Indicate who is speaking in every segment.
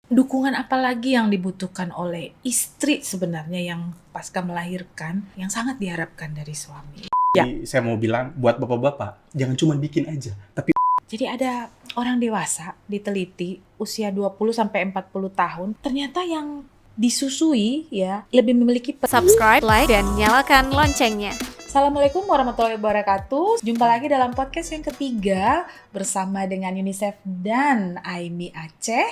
Speaker 1: Dukungan apa lagi yang dibutuhkan oleh istri sebenarnya yang pasca melahirkan yang sangat diharapkan dari suami? Ya.
Speaker 2: Jadi saya mau bilang buat bapak-bapak, jangan cuma bikin aja, tapi
Speaker 1: Jadi ada orang dewasa diteliti usia 20 sampai 40 tahun ternyata yang disusui ya lebih memiliki
Speaker 3: Subscribe, like, dan nyalakan loncengnya.
Speaker 1: Assalamualaikum warahmatullahi wabarakatuh. Jumpa lagi dalam podcast yang ketiga bersama dengan UNICEF dan Aimi Aceh.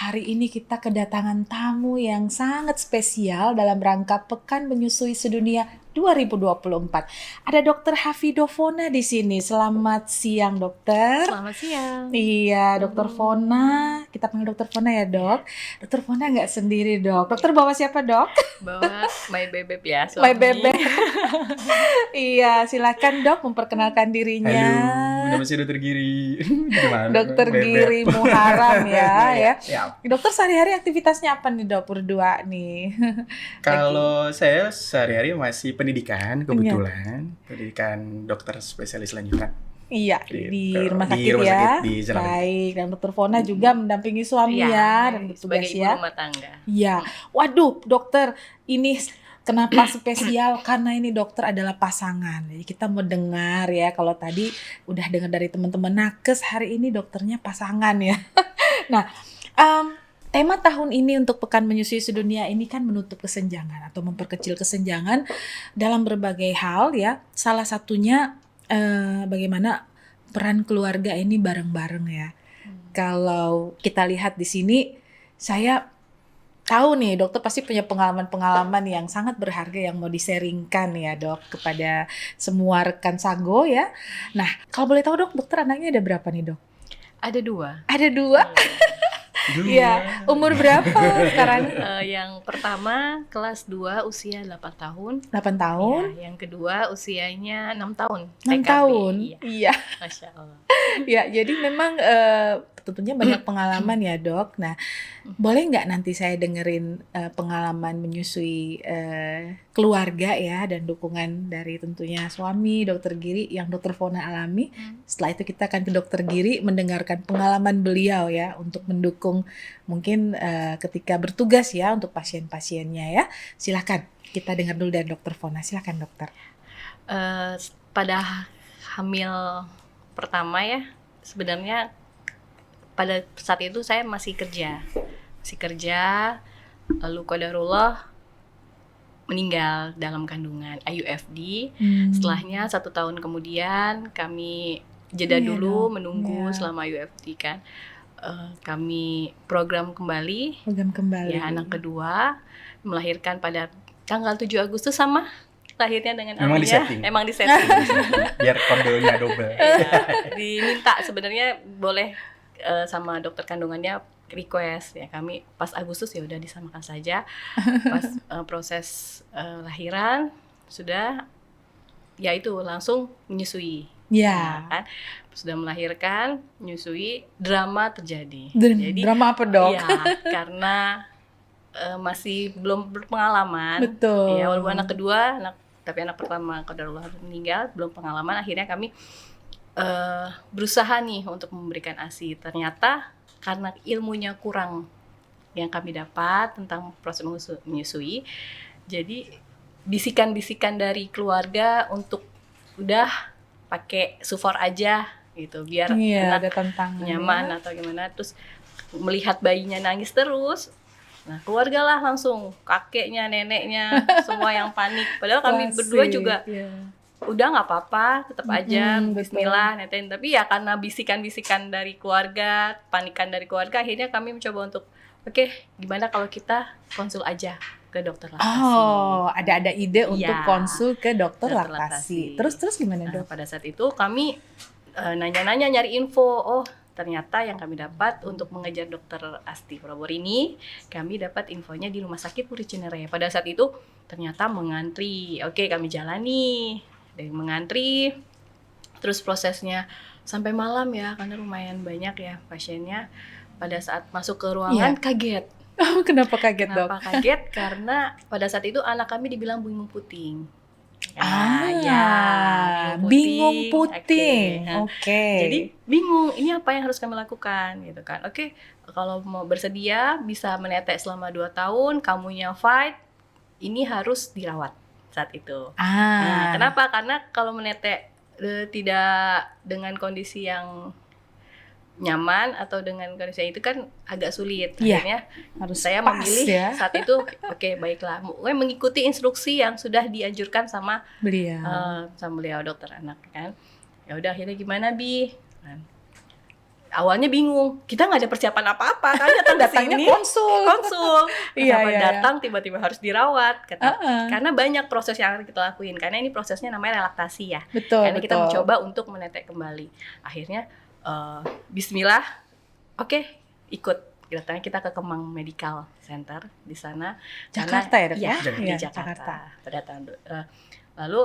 Speaker 1: Hari ini kita kedatangan tamu yang sangat spesial dalam rangka Pekan Menyusui Sedunia 2024. Ada Dr. Hafidofona di sini. Selamat siang, Dokter.
Speaker 3: Selamat siang.
Speaker 1: Iya, Dokter Fona. Kita panggil Dokter Fona ya, Dok. Dokter Fona nggak sendiri, Dok. Dokter bawa siapa, Dok?
Speaker 3: Bawa My Bebek ya, suami.
Speaker 1: My Bebek. Iya, silakan Dok memperkenalkan dirinya.
Speaker 2: halo, nama saya Dokter Giri. Gimana?
Speaker 1: Dokter
Speaker 2: Bebek.
Speaker 1: Giri Muharam ya.
Speaker 2: Ya.
Speaker 1: Dokter sehari-hari aktivitasnya apa nih, Dok, berdua nih?
Speaker 2: Kalau saya sehari-hari masih pendidikan kebetulan, pendidikan dokter spesialis lanjutan.
Speaker 1: Iya, di rumah sakit
Speaker 2: Di rumah
Speaker 1: ya.
Speaker 2: sakit di Jalan.
Speaker 1: Baik, dan Dokter Fona juga mendampingi suami ya dan bertugas
Speaker 3: sebagai ibu
Speaker 1: ya.
Speaker 3: rumah tangga.
Speaker 1: Iya. Waduh, Dokter, ini kenapa spesial? Karena ini dokter adalah pasangan. Jadi kita mau dengar ya, kalau tadi udah dengar dari teman-teman nakes, hari ini dokternya pasangan ya. Nah, tema tahun ini untuk Pekan Menyusui Sedunia ini kan menutup kesenjangan atau memperkecil kesenjangan dalam berbagai hal ya. Salah satunya bagaimana peran keluarga ini bareng-bareng ya. Kalau kita lihat di sini, saya tahu nih dokter pasti punya pengalaman-pengalaman yang sangat berharga yang mau di-sharingkan ya, Dok, kepada semua rekan Sago ya. Nah, kalau boleh tahu, Dok, dokter anaknya ada berapa nih, Dok?
Speaker 3: Ada 2.
Speaker 1: Ada 2? Iya. Umur berapa sekarang?
Speaker 3: Yang pertama kelas 2 usia 8 tahun.
Speaker 1: 8 tahun?
Speaker 3: Ya, yang kedua usianya 6 tahun.
Speaker 1: 6
Speaker 3: TKB.
Speaker 1: tahun?
Speaker 3: Iya.
Speaker 1: Iya.
Speaker 3: Masya Allah.
Speaker 1: Ya, jadi memang tentunya banyak pengalaman ya, Dok. Nah, boleh nggak nanti saya dengerin pengalaman menyusui keluarga ya dan dukungan dari tentunya suami, Dokter Giri yang Dokter Fona alami. Setelah itu kita akan ke Dokter Giri mendengarkan pengalaman beliau ya untuk mendukung mungkin ketika bertugas ya untuk pasien-pasiennya ya. Silakan kita dengar dulu dari Dokter Fona. Silakan, Dokter.
Speaker 3: Pada hamil pertama ya, sebenarnya pada saat itu saya masih kerja, lalu qadarullah meninggal dalam kandungan IUFD. Setelahnya 1 tahun kemudian kami jeda
Speaker 1: Iya
Speaker 3: dulu
Speaker 1: dong.
Speaker 3: menunggu
Speaker 1: Iya.
Speaker 3: selama IUFD kan. Kami program kembali. Ya, anak kedua melahirkan pada tanggal 7 Agustus sama lahirnya dengan
Speaker 2: Memang
Speaker 3: Aminah.
Speaker 2: disetting.
Speaker 3: Emang disetting.
Speaker 2: Biar kodenya double.
Speaker 3: Ya, diminta sebenarnya boleh sama dokter kandungannya request ya, kami pas Agustus ya udah disamakan saja. Pas proses lahiran sudah ya itu langsung menyusui.
Speaker 1: Ya.
Speaker 3: Kan sudah melahirkan, menyusui, drama terjadi.
Speaker 1: Jadi drama apa, Dok?
Speaker 3: Ya, karena masih belum berpengalaman.
Speaker 1: Betul.
Speaker 3: Ya, walaupun anak kedua, tapi anak pertama qadarullah meninggal, belum pengalaman, akhirnya kami berusaha nih untuk memberikan ASI. Ternyata karena ilmunya kurang yang kami dapat tentang proses menyusui, jadi bisikan-bisikan dari keluarga untuk udah pakai sufor aja gitu, biar
Speaker 1: Iya, ada
Speaker 3: anak
Speaker 1: tantangan
Speaker 3: nyaman
Speaker 1: ya.
Speaker 3: atau gimana. Terus melihat bayinya nangis terus, nah keluarga lah langsung, kakeknya, neneknya, semua yang panik. Padahal kami berdua
Speaker 1: Klasik,
Speaker 3: juga
Speaker 1: ya.
Speaker 3: udah nggak apa-apa, tetap aja
Speaker 1: Betul.
Speaker 3: Bismillah netain. Tapi ya karena bisikan-bisikan dari keluarga, panikan dari keluarga, akhirnya kami mencoba untuk oke, gimana kalau kita konsul aja ke dokter laktasi.
Speaker 1: Oh, ada ide untuk
Speaker 3: Iya,
Speaker 1: konsul ke dokter
Speaker 3: dokter
Speaker 1: laktasi.
Speaker 3: laktasi.
Speaker 1: Terus gimana,
Speaker 3: Nah,
Speaker 1: Dok?
Speaker 3: pada saat itu kami nanya-nanya nyari info. Oh, ternyata yang kami dapat untuk mengejar dokter Asti Probor ini, kami dapat infonya di Rumah Sakit Puri Cinere. Pada saat itu ternyata mengantri. Oke, kami jalani dari mengantri, terus prosesnya sampai malam ya, karena lumayan banyak ya pasiennya. Pada saat masuk ke ruangan kaget.
Speaker 1: Oh, kenapa kaget, Dok?
Speaker 3: Kenapa kaget? Karena pada saat itu anak kami dibilang bingung puting. Ya,
Speaker 1: bingung puting.
Speaker 3: Oke. Jadi bingung, ini apa yang harus kami lakukan gitu kan. Oke, kalau mau bersedia bisa menetek selama 2 tahun, kamunya fight, ini harus dirawat saat itu. Nah, kenapa? Karena kalau menetek tidak dengan kondisi yang nyaman atau dengan kondisi itu kan agak sulit.
Speaker 1: Iya,
Speaker 3: Akhirnya
Speaker 1: harus
Speaker 3: saya
Speaker 1: pas
Speaker 3: memilih
Speaker 1: ya.
Speaker 3: saat itu oke, baiklah, mengikuti instruksi yang sudah dianjurkan sama beliau dokter anak kan. Ya udah, akhirnya gimana Bi? Kan. Awalnya bingung, kita nggak ada persiapan apa-apa kan,
Speaker 1: datangnya konsul.
Speaker 3: Kenapa datang tiba-tiba harus dirawat? Karena banyak proses yang harus kita lakuin, karena ini prosesnya namanya relaktasi ya. Karena kita mencoba untuk menetek kembali. Akhirnya Bismillah, oke, ikut. Datangnya kita ke Kemang Medical Center di sana.
Speaker 1: Jakarta ya, Dok?
Speaker 3: Iya,
Speaker 1: Iya,
Speaker 3: di Jakarta. Pada tahun lalu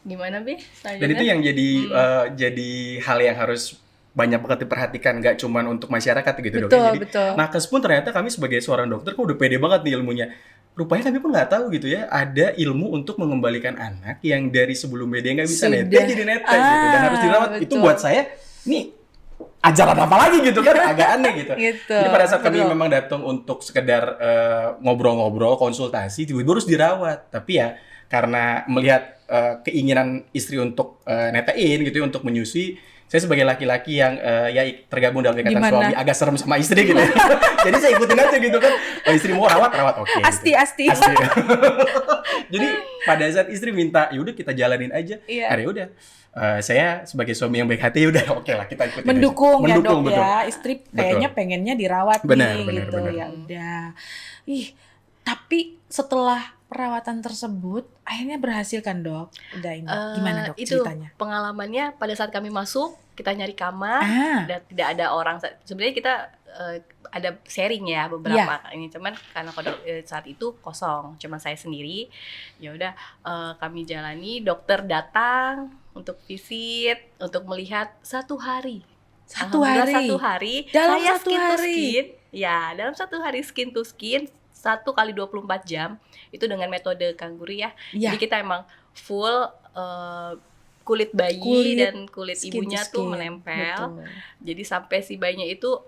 Speaker 3: gimana Bi?
Speaker 2: Dan itu yang jadi hal yang harus banyak banget diperhatikan, nggak cuma untuk masyarakat gitu dok. Jadi nakes pun ternyata kami sebagai seorang dokter kok udah pede banget nih ilmunya. Rupanya kami pun nggak tahu gitu ya, ada ilmu untuk mengembalikan anak yang dari sebelumnya dia nggak bisa netek jadi netek gitu dan harus dirawat. Betul. Itu buat saya nih ajaran apa lagi gitu kan, agak aneh gitu. Jadi pada saat kami memang datang untuk sekedar ngobrol-ngobrol, konsultasi, tiba-tiba harus dirawat. Tapi ya karena melihat keinginan istri untuk netein gitu ya, untuk menyusui, saya sebagai laki-laki yang ya tergabung dalam ikatan suami agak serem sama istri gitu. Jadi saya ikutin aja gitu kan. Oh, istri mau rawat oke.
Speaker 1: Asti.
Speaker 2: Jadi pada saat istri minta, yaudah kita jalanin aja. Hari udah. Saya sebagai suami yang baik hati udah oke lah kita ikutin.
Speaker 1: Mendukung
Speaker 2: aja.
Speaker 1: Ya dok
Speaker 2: betul.
Speaker 1: Ya. Istri kayaknya pengennya dirawat
Speaker 2: benar.
Speaker 1: gitu. Ya udah. Tapi setelah perawatan tersebut akhirnya berhasil kan dok? Udah ini gimana dok ceritanya?
Speaker 3: Itu pengalamannya pada saat kami masuk, kita nyari kamar dan tidak ada orang. Sebenarnya kita ada sharing ya beberapa ini, cuman karena saat itu kosong, cuman saya sendiri. Ya udah kami jalani, dokter datang untuk visit, untuk melihat 1 hari.
Speaker 1: Satu hari dalam
Speaker 3: saya
Speaker 1: satu
Speaker 3: skin
Speaker 1: hari
Speaker 3: to skin, ya dalam 1 hari skin to skin 1 kali 24 jam itu dengan metode kangguru ya. Jadi kita emang full kulit bayi dan kulit ibunya tuh menempel. Jadi sampai si bayinya itu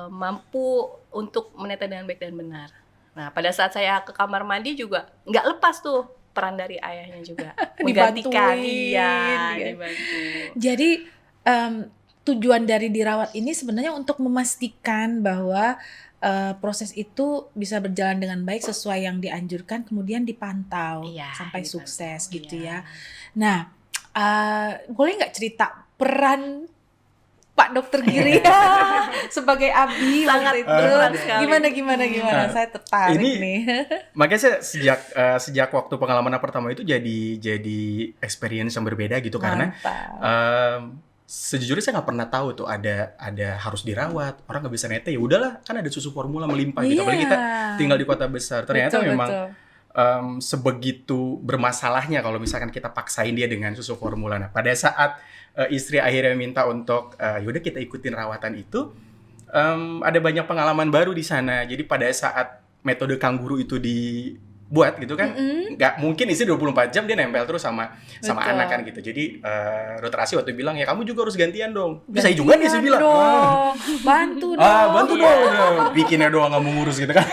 Speaker 3: mampu untuk menetes dengan baik dan benar. Nah pada saat saya ke kamar mandi juga nggak lepas tuh peran dari ayahnya juga menggantikan. Dibantu.
Speaker 1: Jadi tujuan dari dirawat ini sebenarnya untuk memastikan bahwa proses itu bisa berjalan dengan baik sesuai yang dianjurkan, kemudian dipantau sampai sukses gitu ya. Nah, boleh nggak cerita peran Pak Dokter Giri sebagai Abi
Speaker 3: sangat
Speaker 1: waktu itu? Gimana? Saya tertarik
Speaker 2: ini,
Speaker 1: nih.
Speaker 2: Makanya saya sejak waktu pengalaman pertama itu jadi experience yang berbeda gitu. Karena sejujurnya saya nggak pernah tahu tuh ada harus dirawat, orang nggak bisa nete, ya udahlah kan ada susu formula melimpah gitu. Apalagi kita tinggal di kota besar, ternyata memang sebegitu bermasalahnya kalau misalkan kita paksain dia dengan susu formula. Nah pada saat istri akhirnya minta untuk yaudah kita ikutin rawatan itu, ada banyak pengalaman baru di sana. Jadi pada saat metode kangguru itu dibuat gitu kan, nggak mungkin istri 24 jam dia nempel terus sama anak kan gitu. Jadi dokter Asi waktu bilang ya kamu juga harus gantian dong. Saya juga nih saya bilang.
Speaker 1: Bantu dong.
Speaker 2: Bantu dong. Bikinnya doang nggak mau ngurus gitu kan.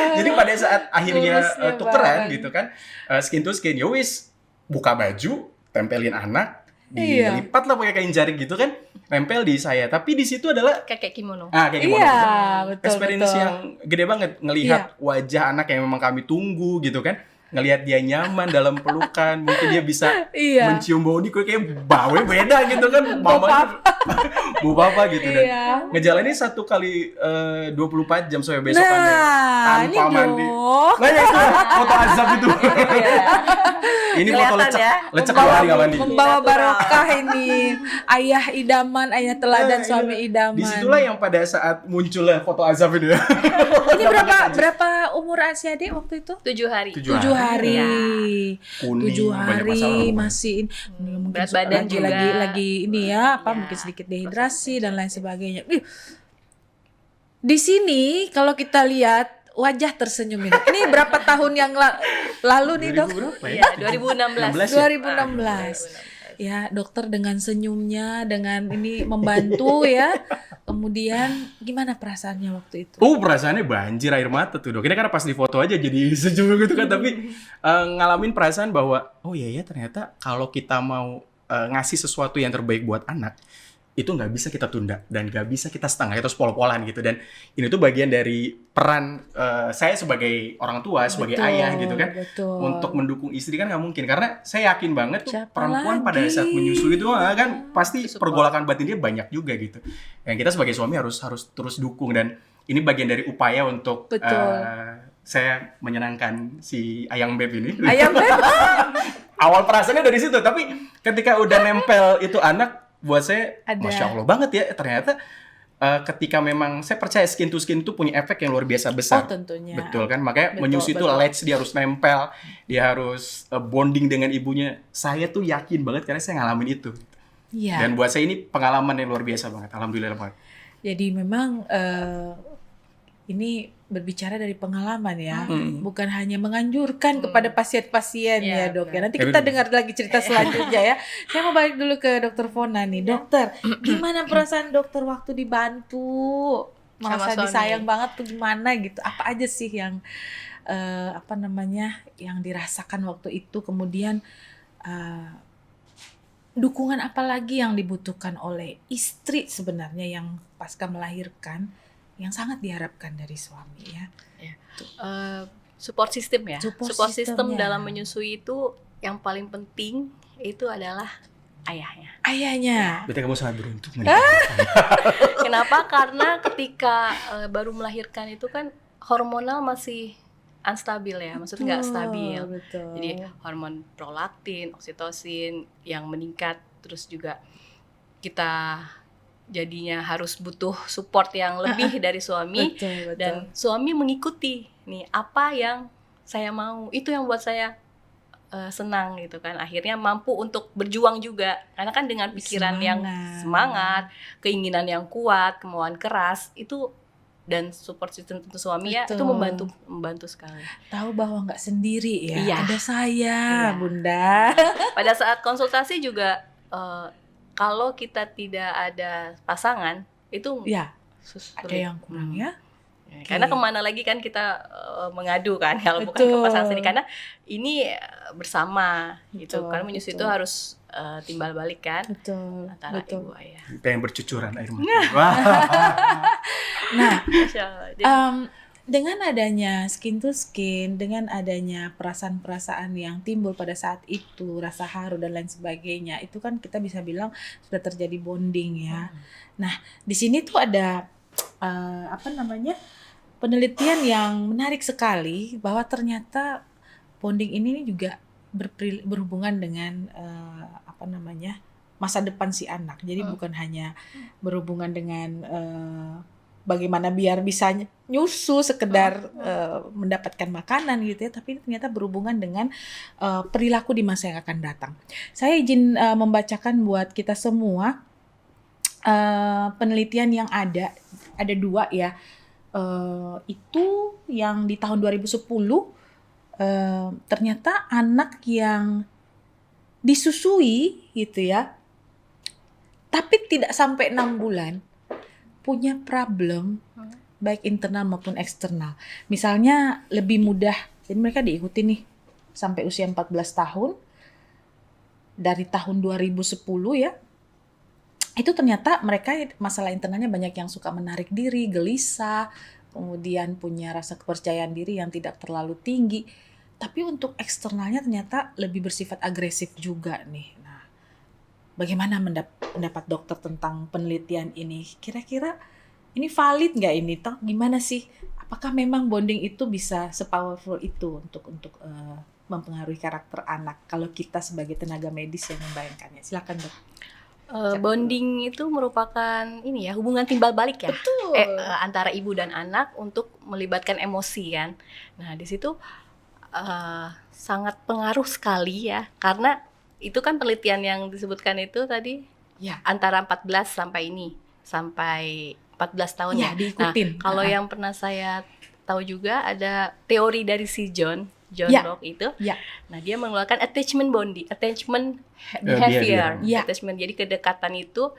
Speaker 2: Jadi pada saat akhirnya tukeran gitu kan, skin to skin, yowis buka baju, tempelin anak, dilipat lah pakai kain jarik gitu kan, nempel di saya. Tapi di situ adalah
Speaker 3: kayak kimono.
Speaker 2: Kayak kimono.
Speaker 1: Betul.
Speaker 2: Experience yang gede banget ngelihat wajah anak yang memang kami tunggu gitu kan. Ngelihat dia nyaman dalam pelukan, mungkin dia bisa mencium bau ini kayak bau beda gitu kan, mamanya bau papa gitu dan ngejalanin 1 kali 24 jam sampai besokannya tanpa mandi. Nah ya itu foto azab itu. Ini foto lecek nggak mandi.
Speaker 1: Membawa barokah ini, ayah idaman, ayah teladan suami idaman.
Speaker 2: Disitulah yang pada saat munculnya foto azab itu ya.
Speaker 1: Ini berapa umur Asia Dek waktu itu?
Speaker 3: 7 hari.
Speaker 1: 7 hari.
Speaker 2: Kuning,
Speaker 1: 7 hari masih mungkin
Speaker 3: berat badan juga
Speaker 1: lagi ini ya, mungkin sedikit dehidrasi dan lain sebagainya. Di sini kalau kita lihat wajah tersenyum ini. Ini berapa tahun yang lalu nih, Dok?
Speaker 2: 2000 berapa ya?
Speaker 3: Iya, 2016.
Speaker 1: 2016. Ya, dokter dengan senyumnya, dengan ini membantu ya. Kemudian gimana perasaannya waktu itu?
Speaker 2: Perasaannya banjir air mata tuh, Dok. Ini karena pas di foto aja jadi senyum gitu kan, tapi ngalamin perasaan bahwa iya ya ternyata kalau kita mau ngasih sesuatu yang terbaik buat anak, itu nggak bisa kita tunda dan nggak bisa kita setengah, itu pol-polan gitu. Dan ini tuh bagian dari peran saya sebagai orang tua, sebagai ayah gitu kan, untuk mendukung istri kan nggak mungkin, karena saya yakin banget tuh perempuan pada saat menyusui itu kan pasti pergolakan batin dia banyak juga gitu. Yang kita sebagai suami harus terus dukung, dan ini bagian dari upaya untuk saya menyenangkan si Ayang Beb ini.
Speaker 1: Ayang Beb.
Speaker 2: Awal perasaannya dari situ, tapi ketika udah nempel itu anak, buat saya, Masya Allah banget ya, ternyata ketika memang saya percaya skin to skin itu punya efek yang luar biasa besar.
Speaker 1: Tentunya.
Speaker 2: Betul kan, makanya menyusui itu latch, dia harus nempel, dia harus bonding dengan ibunya. Saya tuh yakin banget karena saya ngalamin itu.
Speaker 1: Iya.
Speaker 2: Dan buat saya ini pengalaman yang luar biasa banget, alhamdulillah banget.
Speaker 1: Jadi memang ini berbicara dari pengalaman ya, bukan hanya menganjurkan kepada pasien-pasien ya, Dok. Ya, nanti kita dengar lagi cerita selanjutnya ya. Saya mau balik dulu ke Dokter Fona nih, Dokter. Gimana perasaan dokter waktu dibantu? Merasa disayang banget tuh gimana gitu? Apa aja sih yang yang dirasakan waktu itu? Kemudian dukungan apa lagi yang dibutuhkan oleh istri sebenarnya yang pasca melahirkan, yang sangat diharapkan dari suami ya.
Speaker 3: Support system ya. Support system
Speaker 1: systemnya.
Speaker 3: dalam menyusui itu yang paling penting itu adalah ayahnya.
Speaker 1: Ayahnya.
Speaker 2: Berarti kamu sangat beruntung.
Speaker 3: Kenapa? Karena ketika baru melahirkan itu kan hormonal masih unstabil ya, maksudnya nggak stabil.
Speaker 1: Betul.
Speaker 3: Jadi hormon prolaktin, oksitosin yang meningkat, terus juga kita jadinya harus butuh support yang lebih dari suami.
Speaker 1: Betul.
Speaker 3: Dan suami mengikuti nih apa yang saya mau, itu yang buat saya senang gitu kan, akhirnya mampu untuk berjuang juga, karena kan dengan pikiran yang semangat, keinginan yang kuat, kemauan keras itu, dan support system tentu suami ya, itu membantu sekali.
Speaker 1: Tahu bahwa nggak sendiri ya,
Speaker 3: Iya.
Speaker 1: ada saya, Bunda.
Speaker 3: Pada saat konsultasi juga kalau kita tidak ada pasangan itu
Speaker 1: Ya,
Speaker 3: sulit.
Speaker 1: ada yang kurang ya.
Speaker 3: Karena kemana lagi kan kita mengadu kan, kalau bukan ke pasangan sendiri, karena ini bersama gitu. Karena menyusui itu harus timbal balik kan antara ibu ayah.
Speaker 2: Pengen bercucuran air mata.
Speaker 1: Nah, dengan adanya skin to skin, dengan adanya perasaan-perasaan yang timbul pada saat itu, rasa haru dan lain sebagainya, itu kan kita bisa bilang sudah terjadi bonding ya. Nah, di sini tuh ada penelitian yang menarik sekali, bahwa ternyata bonding ini juga berhubungan dengan masa depan si anak. Jadi bukan hanya berhubungan dengan bagaimana biar bisa nyusu sekedar mendapatkan makanan gitu ya, tapi ternyata berhubungan dengan perilaku di masa yang akan datang. Saya izin membacakan buat kita semua penelitian yang ada 2 ya. Itu yang di tahun 2010 ternyata anak yang disusui gitu ya, tapi tidak sampai 6 bulan punya problem baik internal maupun eksternal. Misalnya lebih mudah, jadi mereka diikuti nih sampai usia 14 tahun dari tahun 2010 ya. Itu ternyata mereka masalah internalnya banyak yang suka menarik diri, gelisah, kemudian punya rasa kepercayaan diri yang tidak terlalu tinggi. Tapi untuk eksternalnya ternyata lebih bersifat agresif juga nih. Nah, bagaimana pendapat dokter tentang penelitian ini? Kira-kira ini valid nggak ini? Gimana sih? Apakah memang bonding itu bisa sepowerful itu untuk mempengaruhi karakter anak kalau kita sebagai tenaga medis yang membayangkannya? Silakan, Dok.
Speaker 3: Bonding itu merupakan hubungan timbal balik ya.
Speaker 1: Betul.
Speaker 3: Antara ibu dan anak untuk melibatkan emosi kan. Nah, di situ sangat pengaruh sekali ya, karena itu kan penelitian yang disebutkan itu tadi ya, antara 14 sampai 14 tahun ya.
Speaker 1: Diikutin.
Speaker 3: Nah, kalau yang pernah saya tahu juga ada teori dari si John
Speaker 1: Ya.
Speaker 3: Locke itu.
Speaker 1: Ya.
Speaker 3: Nah, dia mengeluarkan attachment
Speaker 2: Behavior.
Speaker 3: behavior.
Speaker 1: Ya.
Speaker 3: Attachment, jadi kedekatan itu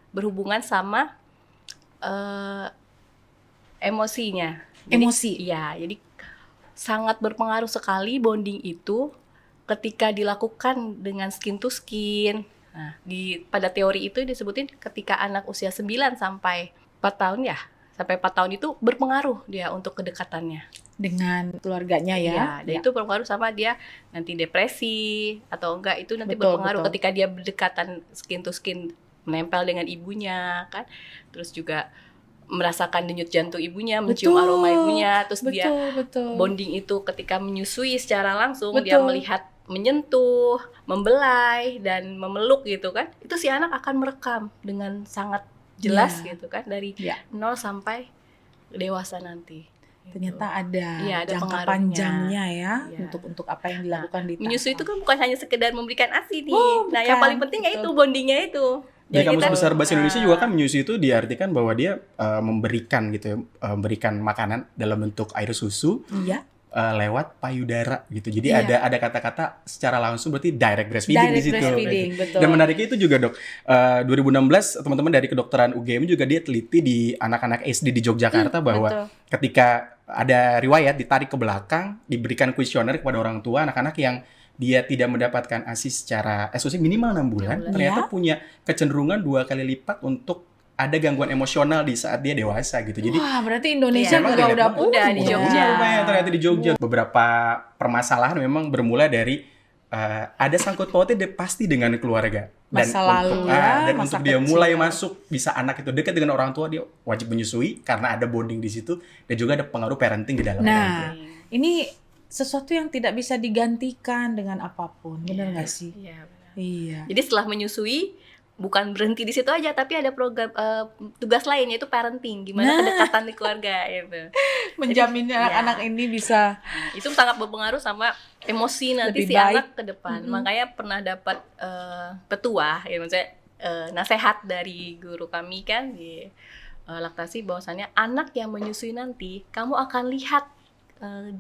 Speaker 3: berhubungan sama emosinya.
Speaker 1: Emosi.
Speaker 3: Iya, jadi sangat berpengaruh sekali bonding itu ketika dilakukan dengan skin to skin. Nah, pada teori itu disebutin ketika anak usia 9 sampai 4 tahun ya. Sampai 4 tahun itu berpengaruh dia untuk kedekatannya.
Speaker 1: Dengan keluarganya ya.
Speaker 3: Iya, dan itu berpengaruh sama dia nanti depresi atau enggak, itu nanti
Speaker 1: Betul,
Speaker 3: berpengaruh
Speaker 1: betul.
Speaker 3: ketika dia berdekatan skin to skin, menempel dengan ibunya kan. Terus juga merasakan denyut jantung ibunya, mencium aroma ibunya, terus dia
Speaker 1: Betul.
Speaker 3: bonding itu ketika menyusui secara langsung,
Speaker 1: Betul.
Speaker 3: dia melihat, menyentuh, membelai dan memeluk gitu kan. Itu si anak akan merekam dengan sangat jelas
Speaker 1: Ya.
Speaker 3: gitu kan dari
Speaker 1: Ya.
Speaker 3: 0 sampai dewasa nanti.
Speaker 1: Ternyata ada,
Speaker 3: Iya, ada
Speaker 1: jangka
Speaker 3: pengaruhnya.
Speaker 1: panjangnya ya
Speaker 3: Iya.
Speaker 1: untuk apa yang dilakukan di
Speaker 3: Menyusui itu
Speaker 1: tahap.
Speaker 3: kan bukan hanya sekedar memberikan ASI nih.
Speaker 1: Oh,
Speaker 3: Nah, yang
Speaker 1: bukan.
Speaker 3: paling penting ya
Speaker 1: Betul.
Speaker 3: itu bondingnya itu.
Speaker 2: Di Kamus
Speaker 3: kita-
Speaker 2: Besar Bahasa Indonesia juga kan menyusui itu diartikan bahwa dia memberikan gitu ya, memberikan makanan dalam bentuk air susu
Speaker 1: Iya.
Speaker 2: lewat payudara gitu. Jadi
Speaker 1: Iya.
Speaker 2: ada kata-kata secara langsung berarti direct breastfeeding di
Speaker 1: Direct
Speaker 2: situ.
Speaker 1: breastfeeding, betul.
Speaker 2: Dan menariknya itu juga, Dok. 2016 teman-teman dari kedokteran UGM juga dia teliti di anak-anak SD di Yogyakarta bahwa
Speaker 1: betul.
Speaker 2: ketika ada riwayat ditarik ke belakang, diberikan kuesioner kepada orang tua anak-anak yang dia tidak mendapatkan ASI secara eksklusif minimal 6 bulan,
Speaker 3: 6 bulan.
Speaker 2: ternyata
Speaker 1: Ya.
Speaker 2: punya kecenderungan 2 kali lipat untuk ada gangguan emosional di saat dia dewasa gitu. Jadi
Speaker 1: Wah, berarti Indonesia
Speaker 3: Iya,
Speaker 1: juga
Speaker 2: memang
Speaker 1: udah
Speaker 2: tidak-
Speaker 1: punya.
Speaker 3: udah di Jogja.
Speaker 2: Lumayan ternyata di Jogja. Beberapa permasalahan memang bermula dari ada sangkut pautnya pasti dengan keluarga.
Speaker 1: Masa lalu ya,
Speaker 2: dan
Speaker 1: masa
Speaker 2: untuk dia
Speaker 1: kecil.
Speaker 2: mulai masuk, bisa anak itu dekat dengan orang tua, dia wajib menyusui karena ada bonding di situ dan juga ada pengaruh parenting di dalamnya.
Speaker 1: Nah, ini sesuatu yang tidak bisa digantikan dengan apapun, benar nggak sih?
Speaker 3: Iya, benar.
Speaker 1: Iya.
Speaker 3: Jadi setelah menyusui bukan berhenti di situ aja, tapi ada program tugas lain, yaitu parenting, gimana
Speaker 1: Nah.
Speaker 3: kedekatan di keluarga gitu.
Speaker 1: Menjaminnya
Speaker 3: Iya.
Speaker 1: anak-anak ini bisa
Speaker 3: Itu sangat berpengaruh sama emosi nanti
Speaker 1: Lebih
Speaker 3: si
Speaker 1: baik.
Speaker 3: anak ke depan.
Speaker 1: Mm-mm.
Speaker 3: Makanya pernah dapat petua, ya maksudnya nasihat dari guru kami kan di laktasi, bahwasannya anak yang menyusui nanti kamu akan lihat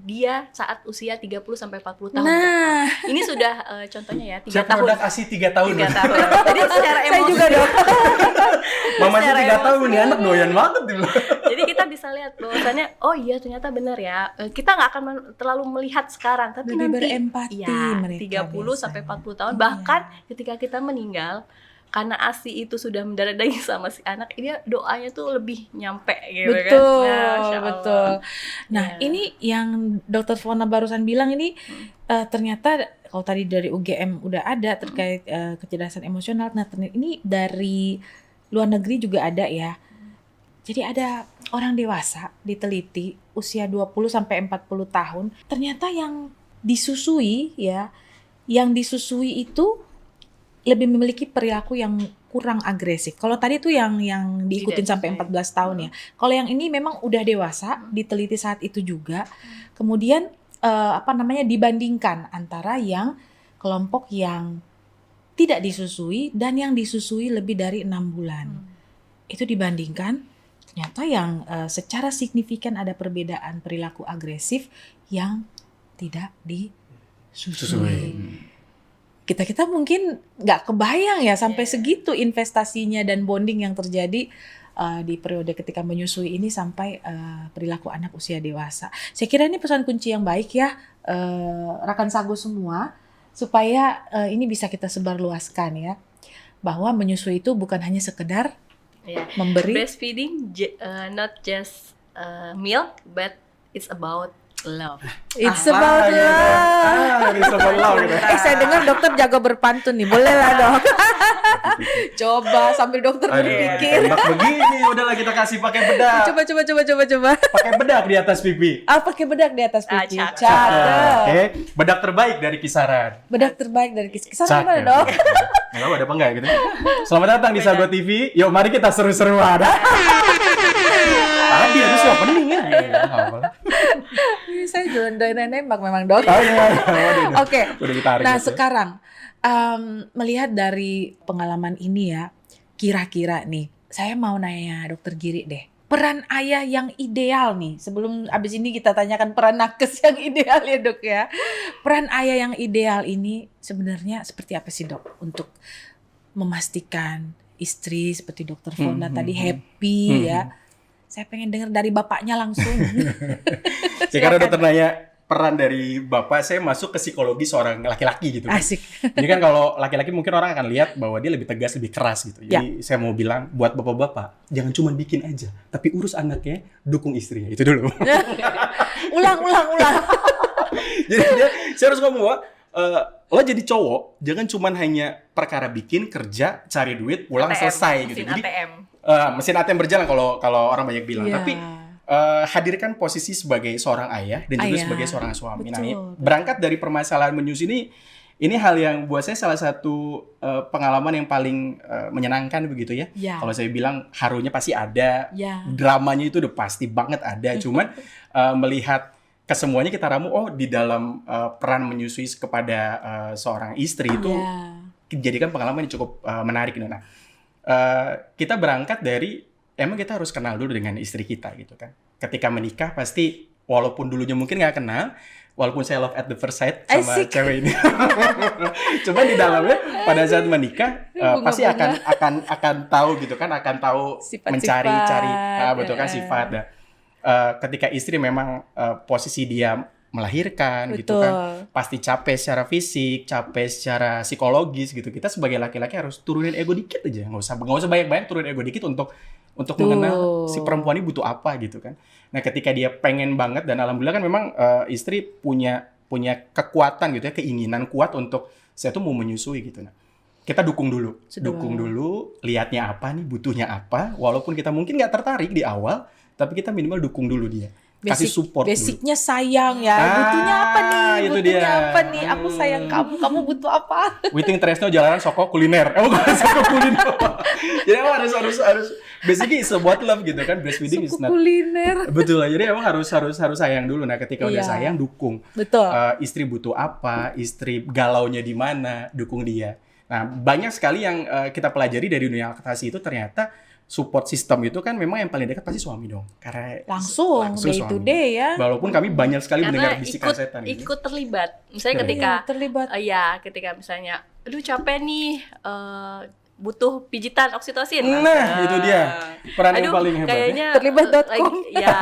Speaker 3: dia saat usia 30 sampai 40 tahun.
Speaker 1: Nah,
Speaker 3: Ini sudah contohnya ya 3
Speaker 2: Siapa
Speaker 3: tahun.
Speaker 2: produk ASI 3 tahun?
Speaker 3: 3 tahun. Jadi secara
Speaker 1: saya
Speaker 3: emosi
Speaker 1: juga dong.
Speaker 2: Mamanya
Speaker 3: Secara
Speaker 2: 3 tahun
Speaker 3: emosi.
Speaker 2: nih, anak doyan banget nih.
Speaker 3: Jadi kita bisa lihat bahwasannya oh iya ternyata benar ya. Kita nggak akan terlalu melihat sekarang, tapi
Speaker 1: Lebih
Speaker 3: nanti
Speaker 1: berempati
Speaker 3: ya,
Speaker 1: mereka
Speaker 3: 30 sampai
Speaker 1: biasanya.
Speaker 3: 40 tahun
Speaker 1: Iya.
Speaker 3: bahkan ketika kita meninggal, karena ASI itu sudah mendarah daging sama si anak, dia doanya tuh lebih nyampe gitu kan.
Speaker 1: Betul,
Speaker 3: Masya Allah.
Speaker 1: betul. Nah,
Speaker 3: Ya.
Speaker 1: ini yang Dokter Fona barusan bilang ini ternyata kalau tadi dari UGM udah ada terkait kecerdasan emosional. Nah, ternyata ini dari luar negeri juga ada ya. Jadi ada orang dewasa diteliti usia 20 sampai 40 tahun, ternyata yang disusui ya, yang disusui itu lebih memiliki perilaku yang kurang agresif. Kalau tadi tuh yang diikutin
Speaker 3: Tidak
Speaker 1: sampai
Speaker 3: sesuai.
Speaker 1: 14 tahun ya. Kalau yang ini memang udah dewasa, diteliti saat itu juga. Kemudian dibandingkan antara yang kelompok yang tidak disusui dan yang disusui lebih dari 6 bulan. Itu dibandingkan, ternyata yang secara signifikan ada perbedaan perilaku agresif yang tidak disusui. Kita mungkin nggak kebayang ya sampai segitu investasinya dan bonding yang terjadi di periode ketika menyusui ini sampai perilaku anak usia dewasa. Saya kira ini pesan kunci yang baik ya, rekan Sago semua, supaya ini bisa kita sebarluaskan ya, bahwa menyusui itu bukan hanya sekedar
Speaker 3: Ya.
Speaker 1: memberi.
Speaker 3: Breastfeeding not just milk, but it's about love.
Speaker 1: It's about love.
Speaker 2: It's about love gitu.
Speaker 1: Saya dengar dokter jago berpantun nih, boleh lah dok. Coba sambil dokter
Speaker 2: Aduh,
Speaker 1: berpikir.
Speaker 2: tembak begini, udahlah kita kasih pakai bedak.
Speaker 1: Coba.
Speaker 2: Pakai bedak di atas pipi.
Speaker 1: Pakai bedak di atas pipi.
Speaker 3: cakep.
Speaker 1: Cakep.
Speaker 2: Oke, bedak terbaik dari kisaran.
Speaker 1: Bedak terbaik dari kisaran
Speaker 2: Cakep.
Speaker 1: mana dok?
Speaker 2: Nggak tahu ada apa enggak gitu. Selamat datang di Sago TV. Yuk mari kita seru-seruan. Tadi harus opening ya.
Speaker 1: Saya jalan nembak memang dok.
Speaker 2: Oh iya. Waduh,
Speaker 1: Oke.
Speaker 2: Udah ditarik.
Speaker 1: Nah
Speaker 2: gitu.
Speaker 1: sekarang melihat dari pengalaman ini ya, kira-kira nih, saya mau nanya dokter Giri deh. peran ayah yang ideal nih. Sebelum abis ini kita tanyakan peran nakes yang ideal ya dok ya. Peran ayah yang ideal ini sebenarnya seperti apa sih dok? Untuk memastikan istri seperti dokter Fona tadi happy ya. Saya pengen dengar dari bapaknya langsung.
Speaker 2: Ya, karena dokter nanya peran dari bapak, saya masuk ke psikologi seorang laki-laki gitu kan.
Speaker 1: Asik.
Speaker 2: Jadi kan kalau laki-laki mungkin orang akan lihat bahwa dia lebih tegas, lebih keras gitu. Jadi saya mau bilang buat bapak-bapak, jangan cuma bikin aja, tapi urus anaknya, dukung istrinya. Itu dulu.
Speaker 1: ulang.
Speaker 2: Jadi saya harus ngomong bahwa lo jadi cowok, jangan cuma hanya perkara bikin, kerja, cari duit, pulang,
Speaker 3: ATM,
Speaker 2: selesai gitu.
Speaker 3: mesin
Speaker 2: Jadi
Speaker 3: ATM.
Speaker 2: mesin ATM berjalan kalau orang banyak bilang.
Speaker 1: Iya.
Speaker 2: Tapi hadirkan posisi sebagai seorang ayah dan juga
Speaker 1: Ayah.
Speaker 2: sebagai seorang suami. Nah,
Speaker 1: Betul.
Speaker 2: berangkat dari permasalahan menyusui ini hal yang buat saya salah satu pengalaman yang paling menyenangkan begitu ya.
Speaker 1: Ya.
Speaker 2: Kalau saya bilang harunya pasti ada,
Speaker 1: Ya.
Speaker 2: dramanya itu udah pasti banget ada. Cuman melihat kesemuanya kita ramu, oh di dalam peran menyusui kepada seorang istri itu dijadikan pengalaman yang cukup menarik. Nah, kita berangkat dari emang kita harus kenal dulu dengan istri kita gitu kan. Ketika menikah pasti walaupun dulunya mungkin nggak kenal, walaupun saya love at the first sight sama cewek ini. Cuma di dalamnya pada saat menikah pasti akan tahu gitu kan, akan tahu mencari-cari betul kan sifat. Nah, ketika istri memang posisi dia melahirkan gitu kan, pasti capek secara fisik, capek secara psikologis gitu. Kita sebagai laki-laki harus turunin ego dikit aja, nggak usah banyak-banyak, turunin ego dikit untuk mengenal si perempuan ini butuh apa gitu kan. Nah, ketika dia pengen banget dan alhamdulillah kan memang istri punya kekuatan gitu ya, keinginan kuat untuk saya tuh mau menyusui gitu. Nah, kita dukung dulu, lihatnya apa nih, butuhnya apa, walaupun kita mungkin nggak tertarik di awal, tapi kita minimal dukung dulu dia. Kasih support
Speaker 1: basicnya
Speaker 2: dulu.
Speaker 1: Sayang ya. Butuhnya apa nih?
Speaker 2: Itu
Speaker 1: Butuhnya
Speaker 2: dia.
Speaker 1: apa nih? Aku sayang kamu butuh apa?
Speaker 2: Witing Tresno jalanan soko kuliner. Bukan soko kuliner. Jadi emang harus basically it's about love gitu kan. Breastfeeding is not
Speaker 1: kuliner.
Speaker 2: Betul lah. Jadi emang harus sayang dulu. Nah, ketika udah sayang dukung.
Speaker 1: Betul.
Speaker 2: Istri butuh apa? Istri galaunya di mana? Dukung dia. Nah, banyak sekali yang kita pelajari dari dunia advokasi itu ternyata support system itu kan memang yang paling dekat pasti suami dong. Karena
Speaker 1: langsung day to day ya.
Speaker 2: Walaupun kami banyak sekali mendengar bisikan setan
Speaker 3: gitu. Ikut terlibat. Misalnya ketika misalnya aduh capek nih butuh pijitan oksitosin.
Speaker 2: Nah, itu dia peran yang paling hebat.
Speaker 3: Kayaknya
Speaker 1: terlibat.com.
Speaker 3: Ya.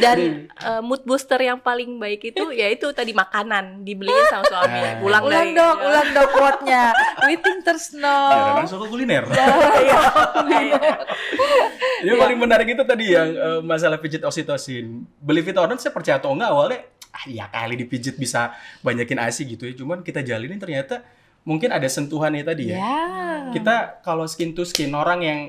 Speaker 3: Dan mood booster yang paling baik itu yaitu tadi makanan dibeliin sama suami. Ulang
Speaker 1: dong quote-nya. Witing Tresno.
Speaker 2: Jalanan soko kuliner. Jadi paling menarik itu tadi yang masalah pijit oksitosin. Believe it or not, saya percaya atau enggak awalnya ya kali dipijit bisa banyakin ASI gitu ya. Cuman kita jalinin ternyata mungkin ada sentuhannya tadi ya. Kita kalau skin to skin orang yang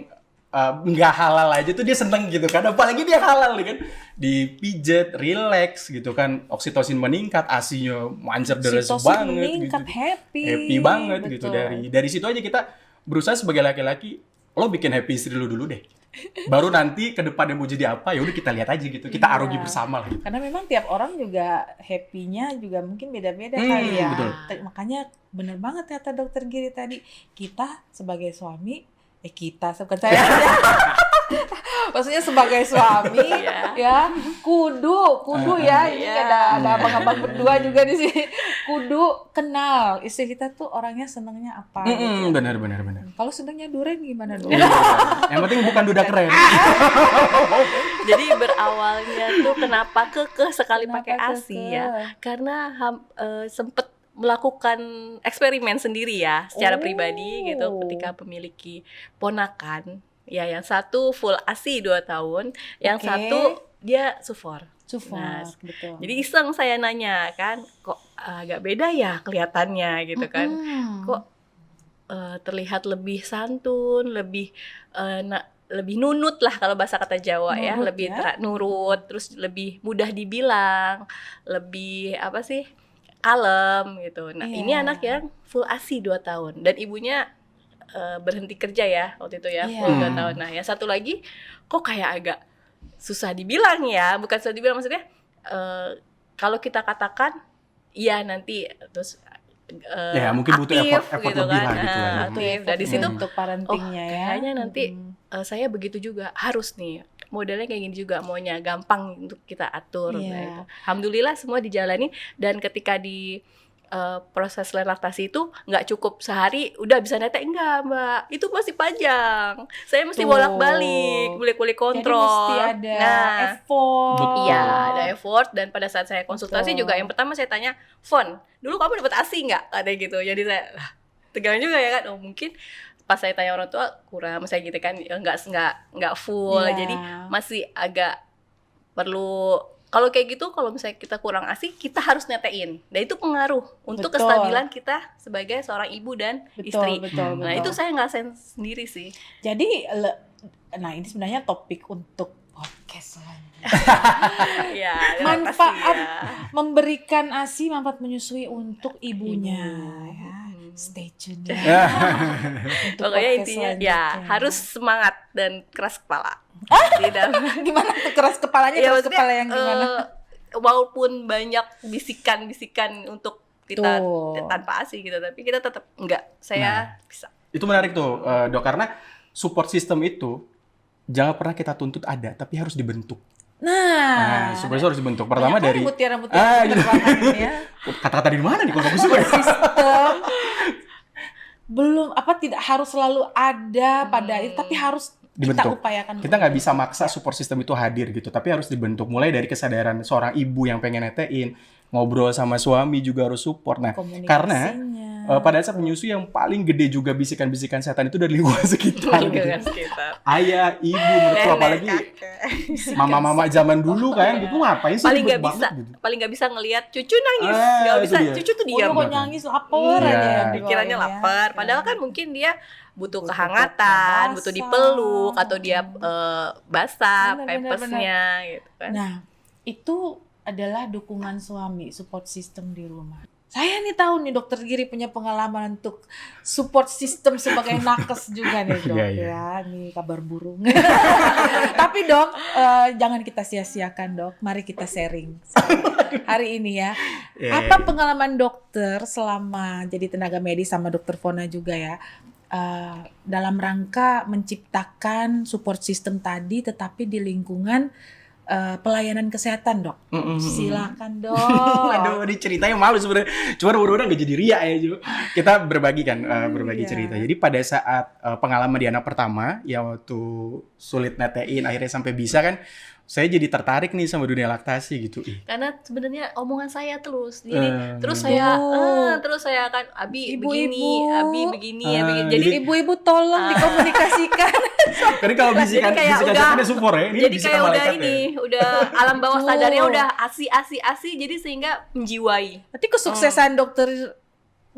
Speaker 2: nggak halal aja tuh dia seneng gitu kan. Apalagi dia halal nih kan. Dipijat, relax gitu kan. Oksitosin meningkat, ASI-nya mancar deres banget
Speaker 1: meningkat,
Speaker 2: gitu.
Speaker 1: Happy
Speaker 2: banget.
Speaker 1: Betul.
Speaker 2: Gitu. Dari situ aja kita berusaha sebagai laki-laki, lo bikin happy istri lo dulu deh. Baru nanti ke depannya mau jadi apa ya udah kita lihat aja gitu. Kita arogi bersama lah.
Speaker 1: Karena memang tiap orang juga happy-nya juga mungkin beda-beda kali ya.
Speaker 2: Betul.
Speaker 1: Makanya bener banget kata dokter Giri tadi. Kita sebagai suami, bukan saya. Maksudnya sebagai suami ya kudu ya ini ada abang-abang berdua juga di sini, kudu kenal istri kita tuh orangnya senengnya apa gitu.
Speaker 2: Benar.
Speaker 1: Kalau senengnya duren gimana dong?
Speaker 2: Yang penting bukan duda keren.
Speaker 3: Jadi berawalnya tuh kenapa kekeh sekali pakai ASI ya, karena sempet melakukan eksperimen sendiri ya secara pribadi gitu ketika memiliki ponakan. Ya, yang satu full ASI 2 tahun, yang satu dia sufor. Nah,
Speaker 1: betul.
Speaker 3: Jadi iseng saya nanya kan, kok agak beda ya kelihatannya gitu kan. Kok terlihat lebih santun, lebih nunut lah kalau bahasa kata Jawa nurut, ya, lebih nurut, terus lebih mudah dibilang, lebih kalem gitu. Nah, ini anak yang full ASI 2 tahun dan ibunya berhenti kerja ya waktu itu ya, full 2 tahun. Nah, yang satu lagi kok kayak agak susah dibilang ya, bukan susah dibilang, maksudnya kalau kita katakan iya nanti terus
Speaker 2: ya mungkin butuh
Speaker 3: aktif,
Speaker 2: effort
Speaker 3: gitu
Speaker 2: lebih
Speaker 3: kan,
Speaker 2: lah gitu.
Speaker 3: aktif dari situ
Speaker 1: untuk parentingnya ya.
Speaker 3: Kayaknya nanti saya begitu juga, harus nih modelnya kayak gini juga, maunya gampang untuk kita atur.
Speaker 1: Iya.
Speaker 3: Nah, itu. Alhamdulillah semua dijalani, dan ketika di proses laktasi itu nggak cukup sehari udah bisa netek, enggak Mbak, itu masih panjang, saya mesti
Speaker 1: Tuh.
Speaker 3: bolak-balik, kulik-kulik kontrol.
Speaker 1: Jadi mesti ada effort.
Speaker 3: Iya, ada effort. Dan pada saat saya konsultasi
Speaker 1: Betul.
Speaker 3: juga, yang pertama saya tanya, Fon, dulu kamu dapat ASI nggak? Ada gitu. Jadi saya tegang juga ya kan. Oh mungkin pas saya tanya orang tua kurang, misalnya gitu kan, ya nggak full.
Speaker 1: Iya.
Speaker 3: Jadi masih agak perlu. Kalau kayak gitu, kalau misalnya kita kurang ASI, kita harus netein. Dan itu pengaruh untuk
Speaker 1: Betul.
Speaker 3: kestabilan kita sebagai seorang ibu dan istri.
Speaker 1: Betul.
Speaker 3: Nah itu saya ngerasain sendiri sih.
Speaker 1: Jadi nah ini sebenarnya topik untuk podcast selanjutnya.
Speaker 3: Ya,
Speaker 1: Manfaat
Speaker 3: ya.
Speaker 1: memberikan ASI, manfaat menyusui untuk ibunya.
Speaker 3: Ibu.
Speaker 1: Ya. Stay tune ya. Untuk
Speaker 3: Pokoknya
Speaker 1: podcast
Speaker 3: intinya
Speaker 1: selanjutnya.
Speaker 3: ya harus semangat dan keras kepala. Tidak.
Speaker 1: Gimana tuh keras kepalanya?
Speaker 3: Ya,
Speaker 1: Keras
Speaker 3: maksudnya,
Speaker 1: kepala yang gimana?
Speaker 3: Walaupun banyak bisikan-bisikan untuk kita
Speaker 1: Tuh.
Speaker 3: tanpa ASI gitu, tapi kita tetap enggak. Saya bisa.
Speaker 2: Itu menarik tuh, Dok, karena support system itu jangan pernah kita tuntut ada, tapi harus dibentuk.
Speaker 1: Nah,
Speaker 2: Support system harus dibentuk. Pertama dari
Speaker 1: mutiara-mutiara
Speaker 2: gitu.
Speaker 1: ya.
Speaker 2: Kata-kata dari mana nih? Kok bagus juga ya?
Speaker 1: Sistem belum tidak harus selalu ada pada itu, tapi harus kita
Speaker 2: Dibentuk.
Speaker 1: upayakan.
Speaker 2: Kita nggak bisa maksa support system itu hadir gitu, tapi harus dibentuk. Mulai dari kesadaran seorang ibu yang pengen netein, ngobrol sama suami juga harus support. Nah, karena pada saat menyusui yang paling gede juga bisikan-bisikan setan itu dari lingkungan sekitar. Gitu.
Speaker 3: Lingkungan sekitar.
Speaker 2: Ayah, ibu, mertua, apalagi mama-mama zaman dulu kan, gitu ngapain sih?
Speaker 3: Paling
Speaker 2: ribet
Speaker 3: nggak bisa,
Speaker 2: banget gitu.
Speaker 3: paling nggak bisa ngelihat cucu nangis,
Speaker 2: Ah,
Speaker 3: nggak
Speaker 2: itu
Speaker 3: bisa.
Speaker 2: dia.
Speaker 3: Cucu tuh diam.
Speaker 1: Kok nangis lapar
Speaker 2: Iya.
Speaker 1: aja yang
Speaker 3: Pikirannya
Speaker 1: dibawain ya.
Speaker 3: lapar, padahal kan mungkin dia butuh
Speaker 1: Butuh
Speaker 3: kehangatan,
Speaker 1: basah.
Speaker 3: butuh dipeluk, atau dia basah,
Speaker 1: Benar,
Speaker 3: pampersnya gitu kan.
Speaker 1: Nah, itu adalah dukungan suami, support system di rumah. Saya nih tahu nih Dokter Giri punya pengalaman untuk support system sebagai nakes juga nih Dok.
Speaker 2: Iya, iya.
Speaker 1: Ya, nih kabar burung. Tapi Dok, jangan kita sia-siakan Dok. Mari kita sharing hari ini ya. Apa pengalaman dokter selama jadi tenaga medis sama Dokter Fona juga ya, dalam rangka menciptakan support system tadi, tetapi di lingkungan pelayanan kesehatan Dok. Silakan Dok.
Speaker 2: Aduh, ini ceritanya malu sebenarnya. Cuma mudah-mudahan gak jadi ria ya, Ju. Kita berbagi kan, berbagi
Speaker 1: Iya.
Speaker 2: cerita. Jadi pada saat pengalaman di anak pertama, ya waktu sulit netein, akhirnya sampai bisa kan, saya jadi tertarik nih sama dunia laktasi gitu.
Speaker 3: Karena sebenarnya omongan saya terus, jadi terus saya kan Abi
Speaker 1: Ibu-ibu.
Speaker 3: begini, Abi begini, ya begini.
Speaker 2: Jadi
Speaker 3: Jadi
Speaker 1: ibu-ibu tolong dikomunikasikan.
Speaker 2: Karena kalau bisikan
Speaker 3: Jadi kayak
Speaker 2: bisikan
Speaker 3: udah-
Speaker 2: setan ada support ya. Ini
Speaker 3: jadi
Speaker 2: bisikan
Speaker 3: kayak udah
Speaker 2: malaikat ya.
Speaker 3: ini, udah alam bawah
Speaker 1: Betul.
Speaker 3: sadarnya udah asi, jadi sehingga menjiwai.
Speaker 1: Berarti kesuksesan Dokter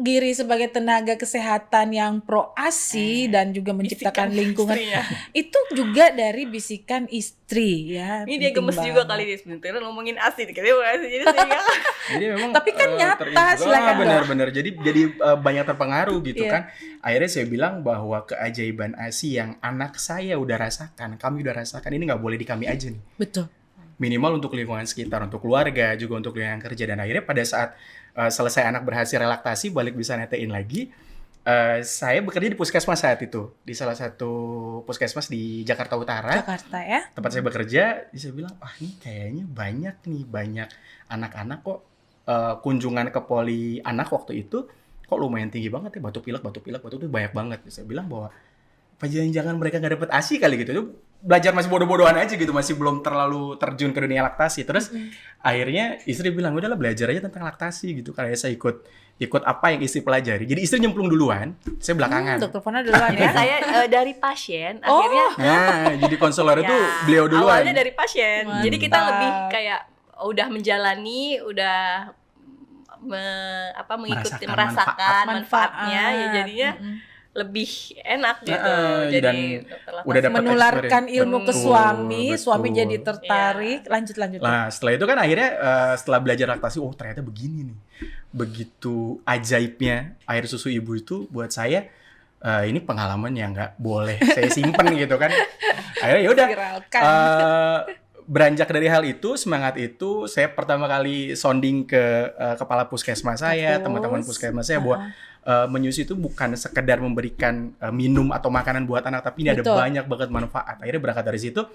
Speaker 1: Giri sebagai tenaga kesehatan yang pro ASI dan juga menciptakan
Speaker 3: Bisikan
Speaker 1: lingkungan
Speaker 3: istrinya.
Speaker 1: itu juga dari bisikan istri ya.
Speaker 3: Ini dia
Speaker 1: penting
Speaker 3: gemes juga
Speaker 1: banget.
Speaker 3: kali dia sebentar ngomongin ASI, dikasih ASI jadi sehingga
Speaker 2: Jadi memang
Speaker 1: Tapi kan nyata, silakan, Dok.
Speaker 2: benar-benar. Jadi banyak terpengaruh gitu
Speaker 1: Iya.
Speaker 2: kan. Akhirnya saya bilang bahwa keajaiban ASI yang anak saya udah rasakan, kami udah rasakan, ini nggak boleh di kami aja nih.
Speaker 1: Betul.
Speaker 2: Minimal untuk lingkungan sekitar, untuk keluarga, juga untuk lingkungan kerja. Dan akhirnya pada saat selesai anak berhasil relaktasi, balik bisa netein lagi, saya bekerja di puskesmas saat itu. Di salah satu puskesmas di Jakarta Utara.
Speaker 1: Jakarta ya.
Speaker 2: Tempat saya bekerja, saya bilang, ini kayaknya banyak anak-anak kok kunjungan ke poli anak waktu itu, kok lumayan tinggi banget ya, batuk pilek itu banyak banget. Saya bilang bahwa, apa jangan mereka nggak dapet ASI kali gitu. Itu belajar masih bodoh-bodohan aja gitu, masih belum terlalu terjun ke dunia laktasi. Terus akhirnya istri bilang, udahlah belajar aja tentang laktasi gitu. Kayak saya ikut apa yang istri pelajari. Jadi istri nyemplung duluan, saya belakangan.
Speaker 1: Dokter Fona duluan
Speaker 3: jadi
Speaker 1: ya.
Speaker 3: saya dari pasien akhirnya
Speaker 2: Nah, jadi konselor itu
Speaker 3: ya,
Speaker 2: beliau duluan.
Speaker 3: awalnya dari pasien.
Speaker 1: Mantap.
Speaker 3: Jadi kita lebih kayak udah menjalani, udah mengikuti, merasakan manfaatnya, ya jadinya lebih enak gitu. Jadi
Speaker 2: dan
Speaker 3: dokter laktasi.
Speaker 2: udah dapat
Speaker 1: menularkan
Speaker 2: experience.
Speaker 1: ilmu ke
Speaker 2: Betul,
Speaker 1: suami
Speaker 2: betul.
Speaker 1: jadi tertarik. Lanjut.
Speaker 2: Nah, setelah itu kan akhirnya setelah belajar laktasi, ternyata begini nih. Begitu ajaibnya air susu ibu itu buat saya, ini pengalaman yang nggak boleh saya simpen gitu kan. Akhirnya yaudah,
Speaker 1: Viralkan.
Speaker 2: beranjak dari hal itu, semangat itu, saya pertama kali sounding ke kepala puskesmas saya,
Speaker 1: Kapus.
Speaker 2: teman-teman puskesmas saya, bahwa menyusui itu bukan sekedar memberikan minum atau makanan buat anak, tapi ini ada banyak banget manfaat. Akhirnya berangkat dari situ,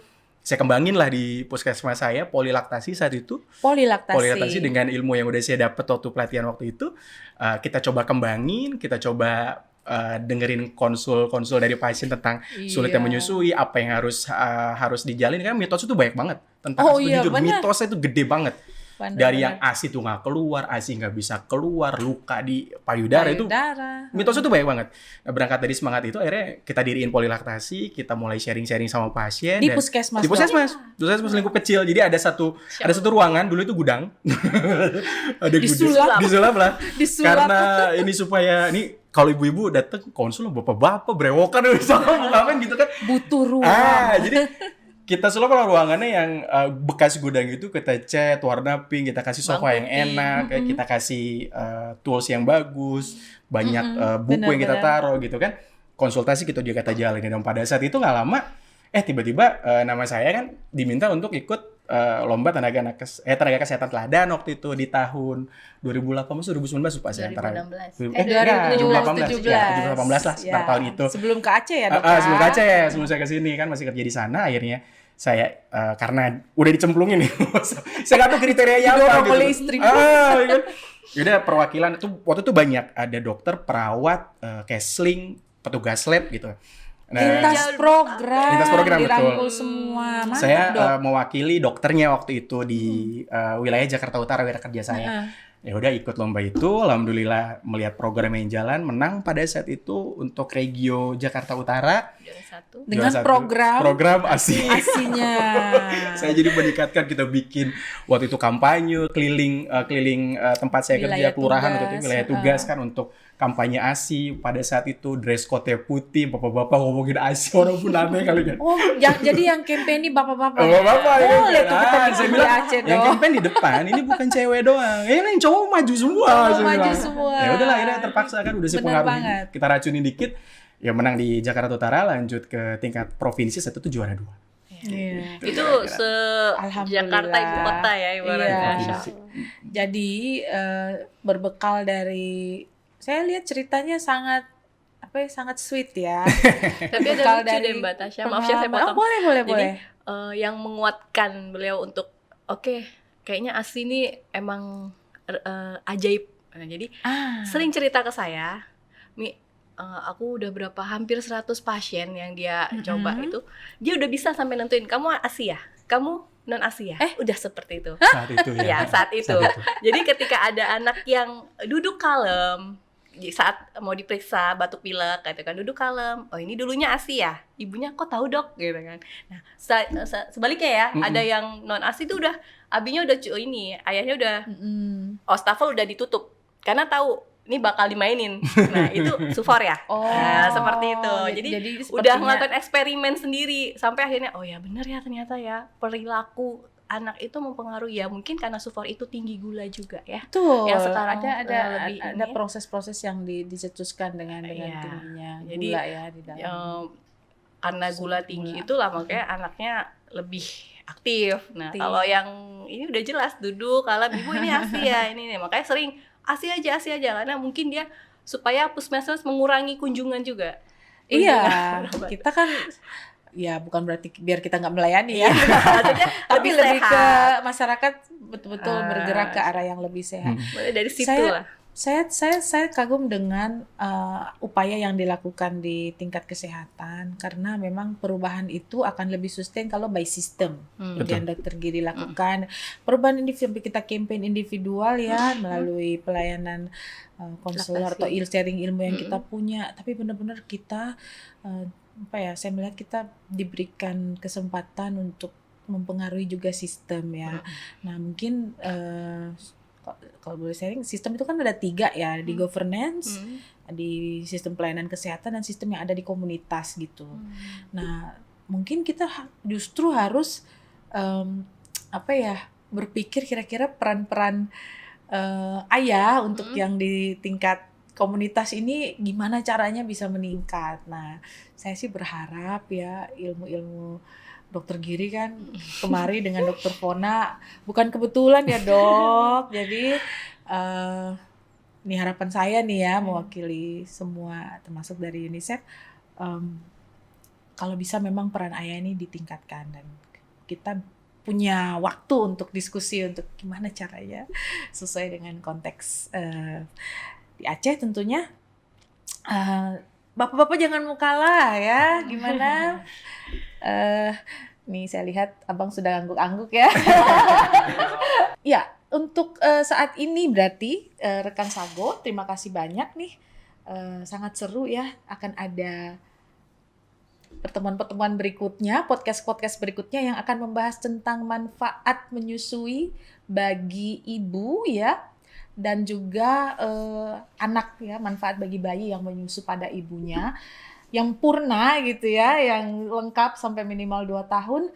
Speaker 2: saya kembangin lah di puskesmas saya polilaktasi saat itu. Polilaktasi dengan ilmu yang udah saya dapat waktu pelatihan waktu itu. Kita coba kembangin, kita coba dengerin konsul dari pasien tentang sulitnya menyusui, apa yang harus dijalin. Karena mitosnya itu banyak banget tentang jujur, mitosnya itu gede banget. Dari yang ASI tuh nggak keluar, ASI nggak bisa keluar, luka di payudara. Itu mitosnya tuh banyak banget. Nah, berangkat dari semangat itu akhirnya kita diriin polilaktasi, kita mulai sharing-sharing sama pasien
Speaker 1: di puskesmas
Speaker 2: lingkup kecil. Jadi ada satu ruangan, dulu itu gudang. Ada disulap lah. Karena ini supaya kalau ibu-ibu datang konsul, bapak-bapak brewokan ngapain gitu kan,
Speaker 1: butuh ruang.
Speaker 2: Jadi kita sulap kalau ruangannya yang bekas gudang itu kita cat warna pink, kita kasih sofa yang enak, kita kasih tools yang bagus, banyak buku yang kita taruh gitu kan. Konsultasi kita juga kata jalanin, dan pada saat itu nggak lama tiba-tiba nama saya kan diminta untuk ikut lomba tenaga kesehatan teladan waktu itu di tahun 2018 2019 lupa saya antara
Speaker 3: 2017
Speaker 2: lah sekitar tahun itu.
Speaker 1: Sebelum ke Aceh ya, Dok?
Speaker 2: Sebelum ke Aceh, sebelum saya ke sini kan masih kerja di sana. Akhirnya saya karena udah dicemplungin nih. Saya nggak tahu kriterianya apa gitu.
Speaker 1: Istri.
Speaker 2: Udah perwakilan itu waktu itu banyak, ada dokter, perawat, casing, petugas lab gitu.
Speaker 1: Lintas program dirangkul
Speaker 2: betul.
Speaker 1: Semua. Mantap,
Speaker 2: saya
Speaker 1: mewakili
Speaker 2: mewakili dokternya waktu itu di wilayah Jakarta Utara, wilayah kerja saya. Ya udah ikut lomba itu, alhamdulillah melihat program yang jalan, menang pada saat itu untuk Regio Jakarta Utara.
Speaker 1: Dengan program
Speaker 2: ASI-nya. Saya jadi meningkatkan, kita bikin waktu itu kampanye keliling tempat saya kerja, kelurahan waktu itu wilayah tugas kan untuk kampanye ASI. Pada saat itu dress code putih, bapak-bapak ngomongin ASI, orang pun aneh kali kan.
Speaker 1: Jadi yang campaign ini bapak-bapak.
Speaker 2: Bapak-bapak ya.
Speaker 1: Boleh tuh kita bikin di Aceh dong.
Speaker 2: Yang campaign di depan, ini bukan cewek doang. Ini yang cowok maju semua. Ya udahlah, akhirnya terpaksa kan, udah sih pengaruh. Kita racunin dikit, ya menang di Jakarta Utara, lanjut ke tingkat provinsi, saat itu juara 2.
Speaker 3: Itu Jakarta ibu kota ya ibaratnya.
Speaker 1: Jadi berbekal dari, saya lihat ceritanya sangat sweet ya.
Speaker 3: Tapi ada lucu deh Mbak Tasya. Maaf ya saya potong.
Speaker 1: Boleh.
Speaker 3: Jadi yang menguatkan beliau untuk kayaknya ASI ini emang ajaib. Nah, jadi sering cerita ke saya, aku udah hampir 100 pasien yang dia coba itu, dia udah bisa sampai nentuin kamu ASI ya, kamu non ASI ya, udah seperti itu. Saat itu. Jadi ketika ada anak yang duduk kalem saat mau diperiksa batuk pilek, katakan duduk kalem, oh ini dulunya ASI ya, ibunya kok tahu dok gitu kan. Nah sebaliknya ya, ada yang non ASI itu udah abinya udah ayahnya udah ostafel udah ditutup karena tahu ini bakal dimainin. Nah, itu sufor ya. Nah, seperti itu. Jadi udah melakukan eksperimen sendiri sampai akhirnya ya benar ya, ternyata ya perilaku anak itu mempengaruhi ya, mungkin karena sufor itu tinggi gula juga ya.
Speaker 1: Tuh,
Speaker 3: yang sekarang
Speaker 1: ada proses-proses yang dicetuskan dengan tingginya gula ya di dalam.
Speaker 3: Karena gula tinggi itulah makanya anaknya lebih aktif. Nah, kalau yang ini udah jelas duduk, kalau ibu ini ASI ya, ini nih. Makanya sering ASI aja karena mungkin dia supaya puskesmas mengurangi kunjungan juga.
Speaker 1: Iya, kita kan ya bukan berarti biar kita nggak melayani ya, tapi lebih ke masyarakat betul-betul bergerak ke arah yang lebih sehat.
Speaker 3: Dari situ lah.
Speaker 1: Saya kagum dengan upaya yang dilakukan di tingkat kesehatan, karena memang perubahan itu akan lebih sustain kalau by system. Yang Dokter Giri lakukan perubahan kita campaign individual ya melalui pelayanan konselor atau sharing ilmu yang kita punya, tapi benar-benar kita saya melihat kita diberikan kesempatan untuk mempengaruhi juga sistem ya. Nah mungkin kalau boleh sharing, sistem itu kan ada 3 ya, di governance, di sistem pelayanan kesehatan, dan sistem yang ada di komunitas gitu. Nah mungkin kita justru harus berpikir kira-kira peran-peran ayah untuk yang di tingkat komunitas ini gimana caranya bisa meningkat. Nah, saya sih berharap ya ilmu-ilmu Dokter Giri kan kemari dengan Dokter Fona bukan kebetulan ya dok. Jadi Ini harapan saya nih ya, mewakili semua termasuk dari UNICEF, kalau bisa memang peran ayah ini ditingkatkan dan kita punya waktu untuk diskusi untuk gimana caranya sesuai dengan konteks di Aceh tentunya. Bapak-bapak jangan mau kalah ya, gimana? Nih saya lihat abang sudah angguk-angguk ya. Ya, untuk saat ini berarti rekan Sago, terima kasih banyak nih. Sangat seru ya, akan ada pertemuan-pertemuan berikutnya, podcast-podcast berikutnya yang akan membahas tentang manfaat menyusui bagi ibu ya, dan juga anak ya, manfaat bagi bayi yang menyusu pada ibunya yang purna gitu ya, yang lengkap sampai minimal 2 tahun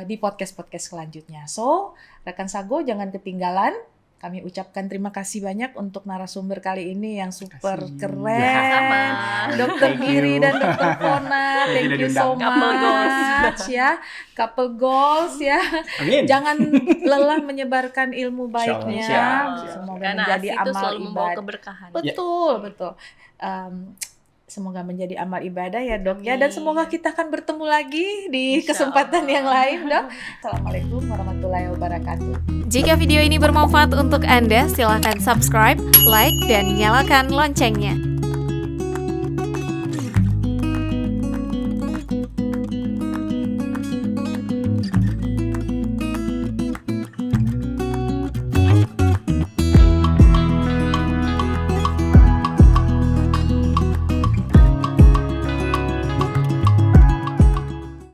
Speaker 1: di podcast-podcast selanjutnya. So, rekan Sago jangan ketinggalan. Kami ucapkan terima kasih banyak untuk narasumber kali ini yang super keren.
Speaker 3: Sama.
Speaker 1: Dr. Giri dan Dr. Fona, thank you so much ya. Couple goals ya.
Speaker 2: Amin.
Speaker 1: Jangan lelah menyebarkan ilmu baiknya.
Speaker 2: Siap.
Speaker 1: Semoga
Speaker 3: Karena
Speaker 1: menjadi
Speaker 3: ASI itu
Speaker 1: amal
Speaker 3: selalu membawa
Speaker 1: ibadah.
Speaker 3: keberkahan.
Speaker 1: Betul. Semoga menjadi amal ibadah ya Dok ya, dan semoga kita akan bertemu lagi di kesempatan yang lain Dok. Assalamualaikum warahmatullahi wabarakatuh.
Speaker 4: Jika video ini bermanfaat untuk Anda, silakan subscribe, like, dan nyalakan loncengnya.